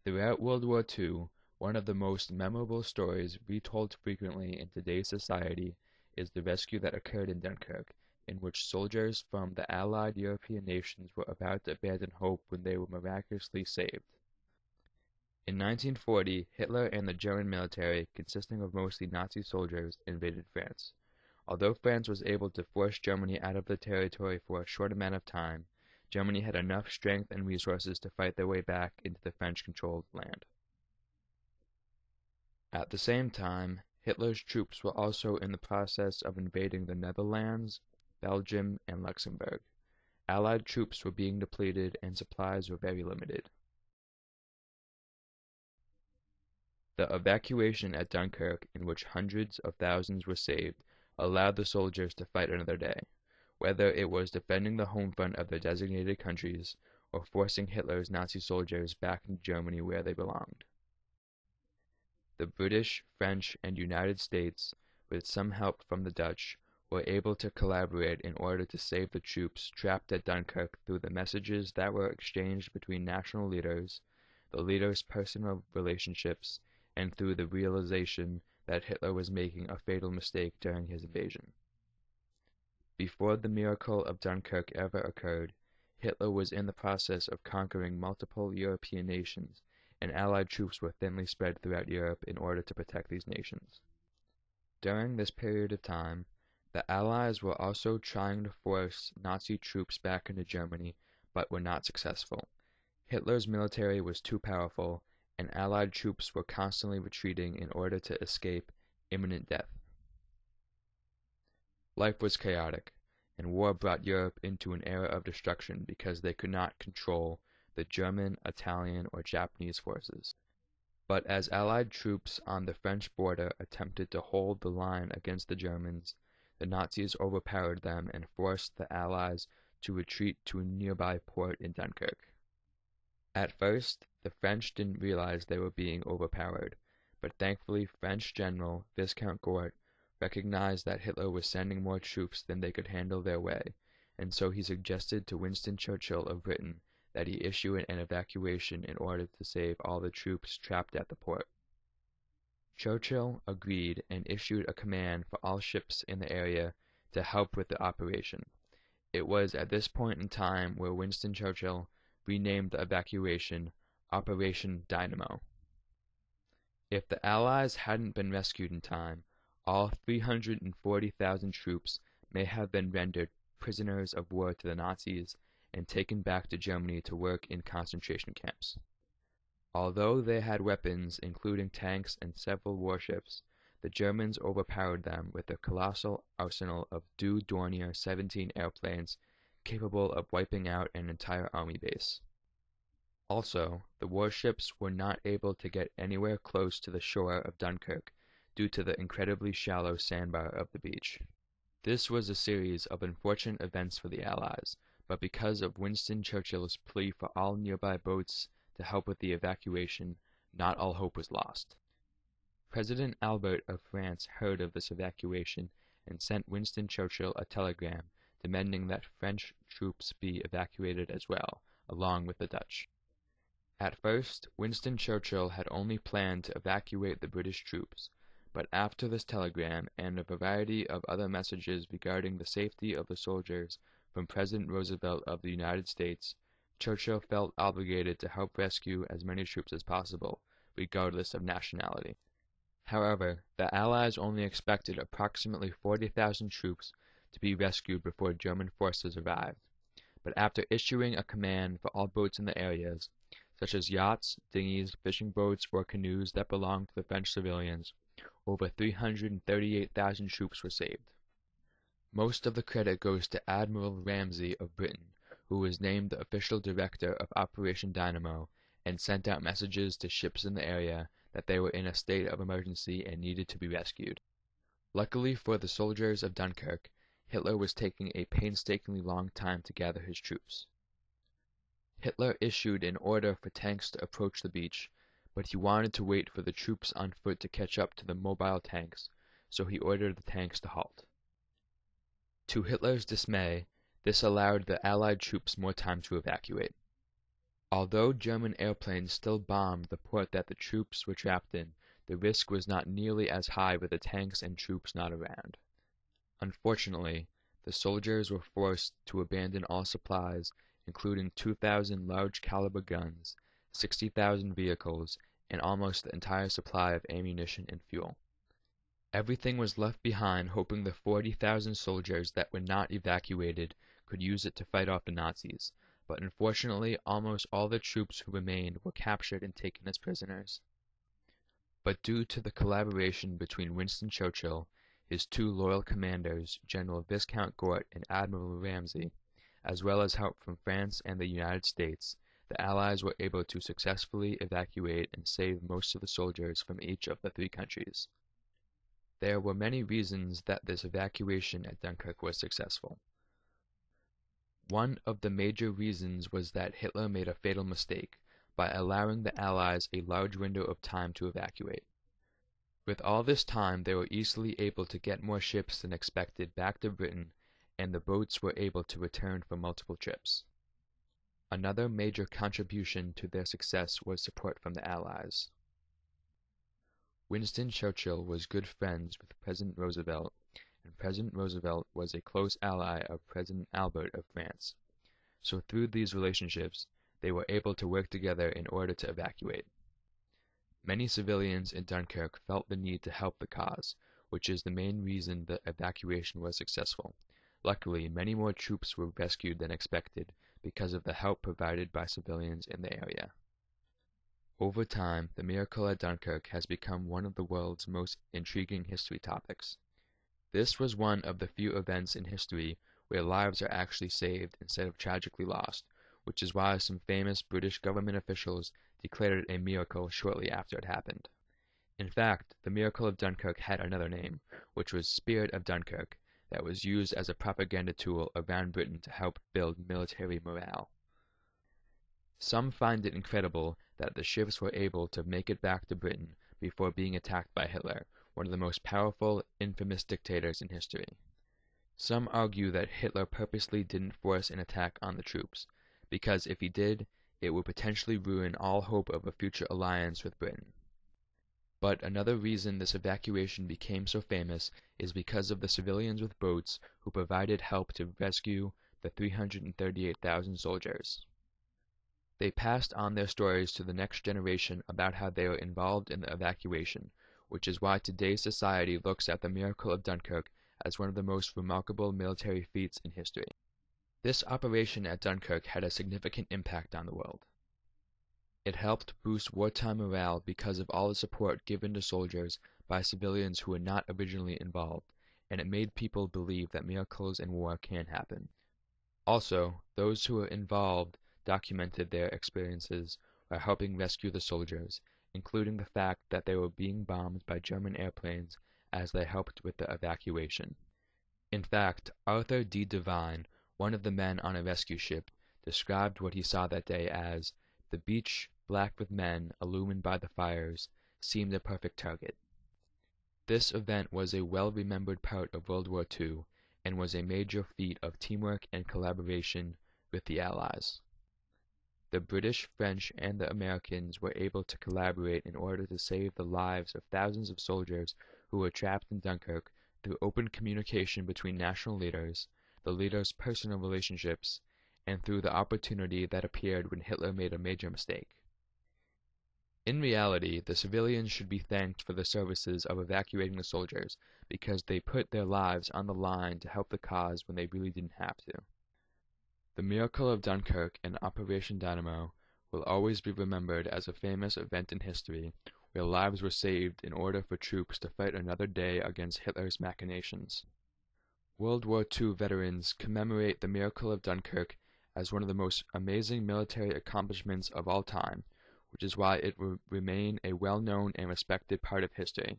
Throughout World War II, one of the most memorable stories retold frequently in today's society is the rescue that occurred in Dunkirk, in which soldiers from the Allied European nations were about to abandon hope when they were miraculously saved. In 1940, Hitler and the German military, consisting of mostly Nazi soldiers, invaded France. Although France was able to force Germany out of the territory for a short amount of time, Germany had enough strength and resources to fight their way back into the French-controlled land. At the same time, Hitler's troops were also in the process of invading the Netherlands, Belgium, and Luxembourg. Allied troops were being depleted and supplies were very limited. The evacuation at Dunkirk, in which hundreds of thousands were saved, allowed the soldiers to fight another day, whether it was defending the home front of their designated countries or forcing Hitler's Nazi soldiers back into Germany where they belonged. The British, French, and United States, with some help from the Dutch, were able to collaborate in order to save the troops trapped at Dunkirk through the messages that were exchanged between national leaders, the leaders' personal relationships, and through the realization that Hitler was making a fatal mistake during his invasion. Before the miracle of Dunkirk ever occurred, Hitler was in the process of conquering multiple European nations, and Allied troops were thinly spread throughout Europe in order to protect these nations. During this period of time, the Allies were also trying to force Nazi troops back into Germany, but were not successful. Hitler's military was too powerful, and Allied troops were constantly retreating in order to escape imminent death. Life was chaotic, and war brought Europe into an era of destruction because they could not control the German, Italian, or Japanese forces. But as Allied troops on the French border attempted to hold the line against the Germans, the Nazis overpowered them and forced the Allies to retreat to a nearby port in Dunkirk. At first, the French didn't realize they were being overpowered, but thankfully French General Viscount Gort recognized that Hitler was sending more troops than they could handle their way, and so he suggested to Winston Churchill of Britain that he issue an evacuation in order to save all the troops trapped at the port. Churchill agreed and issued a command for all ships in the area to help with the operation. It was at this point in time where Winston Churchill renamed the evacuation Operation Dynamo. If the Allies hadn't been rescued in time, all 340,000 troops may have been rendered prisoners of war to the Nazis and taken back to Germany to work in concentration camps. Although they had weapons, including tanks and several warships, the Germans overpowered them with a colossal arsenal of Dornier 17 airplanes capable of wiping out an entire army base. Also, the warships were not able to get anywhere close to the shore of Dunkirk due to the incredibly shallow sandbar of the beach. This was a series of unfortunate events for the Allies, but because of Winston Churchill's plea for all nearby boats to help with the evacuation, not all hope was lost. President Albert of France heard of this evacuation and sent Winston Churchill a telegram demanding that French troops be evacuated as well, along with the Dutch. At first, Winston Churchill had only planned to evacuate the British troops, but after this telegram and a variety of other messages regarding the safety of the soldiers from President Roosevelt of the United States, Churchill felt obligated to help rescue as many troops as possible, regardless of nationality. However, the Allies only expected approximately 40,000 troops to be rescued before German forces arrived, but after issuing a command for all boats in the areas, such as yachts, dinghies, fishing boats, or canoes that belonged to the French civilians, over 338,000 troops were saved. Most of the credit goes to Admiral Ramsay of Britain, who was named the official director of Operation Dynamo and sent out messages to ships in the area that they were in a state of emergency and needed to be rescued. Luckily for the soldiers of Dunkirk, Hitler was taking a painstakingly long time to gather his troops. Hitler issued an order for tanks to approach the beach, but he wanted to wait for the troops on foot to catch up to the mobile tanks, so he ordered the tanks to halt. To Hitler's dismay, this allowed the Allied troops more time to evacuate. Although German airplanes still bombed the port that the troops were trapped in, the risk was not nearly as high with the tanks and troops not around. Unfortunately, the soldiers were forced to abandon all supplies, including 2,000 large-caliber guns, 60,000 vehicles, and almost the entire supply of ammunition and fuel. Everything was left behind, hoping the 40,000 soldiers that were not evacuated could use it to fight off the Nazis, but unfortunately almost all the troops who remained were captured and taken as prisoners. But due to the collaboration between Winston Churchill, his two loyal commanders, General Viscount Gort and Admiral Ramsay, as well as help from France and the United States, the Allies were able to successfully evacuate and save most of the soldiers from each of the three countries. There were many reasons that this evacuation at Dunkirk was successful. One of the major reasons was that Hitler made a fatal mistake by allowing the Allies a large window of time to evacuate. With all this time, they were easily able to get more ships than expected back to Britain, and the boats were able to return for multiple trips. Another major contribution to their success was support from the Allies. Winston Churchill was good friends with President Roosevelt, and President Roosevelt was a close ally of President Albert of France. So through these relationships, they were able to work together in order to evacuate. Many civilians in Dunkirk felt the need to help the cause, which is the main reason the evacuation was successful. Luckily, many more troops were rescued than expected because of the help provided by civilians in the area. Over time, the miracle at Dunkirk has become one of the world's most intriguing history topics. This was one of the few events in history where lives are actually saved instead of tragically lost, which is why some famous British government officials declared it a miracle shortly after it happened. In fact, the miracle of Dunkirk had another name, which was Spirit of Dunkirk, that was used as a propaganda tool around Britain to help build military morale. Some find it incredible that the ships were able to make it back to Britain before being attacked by Hitler, one of the most powerful, infamous dictators in history. Some argue that Hitler purposely didn't force an attack on the troops, because if he did, it would potentially ruin all hope of a future alliance with Britain. But another reason this evacuation became so famous is because of the civilians with boats who provided help to rescue the 338,000 soldiers. They passed on their stories to the next generation about how they were involved in the evacuation, which is why today's society looks at the miracle of Dunkirk as one of the most remarkable military feats in history. This operation at Dunkirk had a significant impact on the world. It helped boost wartime morale because of all the support given to soldiers by civilians who were not originally involved, and it made people believe that miracles in war can happen. Also, those who were involved documented their experiences while helping rescue the soldiers, including the fact that they were being bombed by German airplanes as they helped with the evacuation. In fact, Arthur D. Devine, one of the men on a rescue ship, described what he saw that day as, "The beach, black with men, illumined by the fires, seemed a perfect target." This event was a well-remembered part of World War II, and was a major feat of teamwork and collaboration with the Allies. The British, French, and the Americans were able to collaborate in order to save the lives of thousands of soldiers who were trapped in Dunkirk through open communication between national leaders, the leaders' personal relationships, and through the opportunity that appeared when Hitler made a major mistake. In reality, the civilians should be thanked for the services of evacuating the soldiers, because they put their lives on the line to help the cause when they really didn't have to. The miracle of Dunkirk and Operation Dynamo will always be remembered as a famous event in history, where lives were saved in order for troops to fight another day against Hitler's machinations. World War II veterans commemorate the miracle of Dunkirk as one of the most amazing military accomplishments of all time, which is why it will remain a well-known and respected part of history.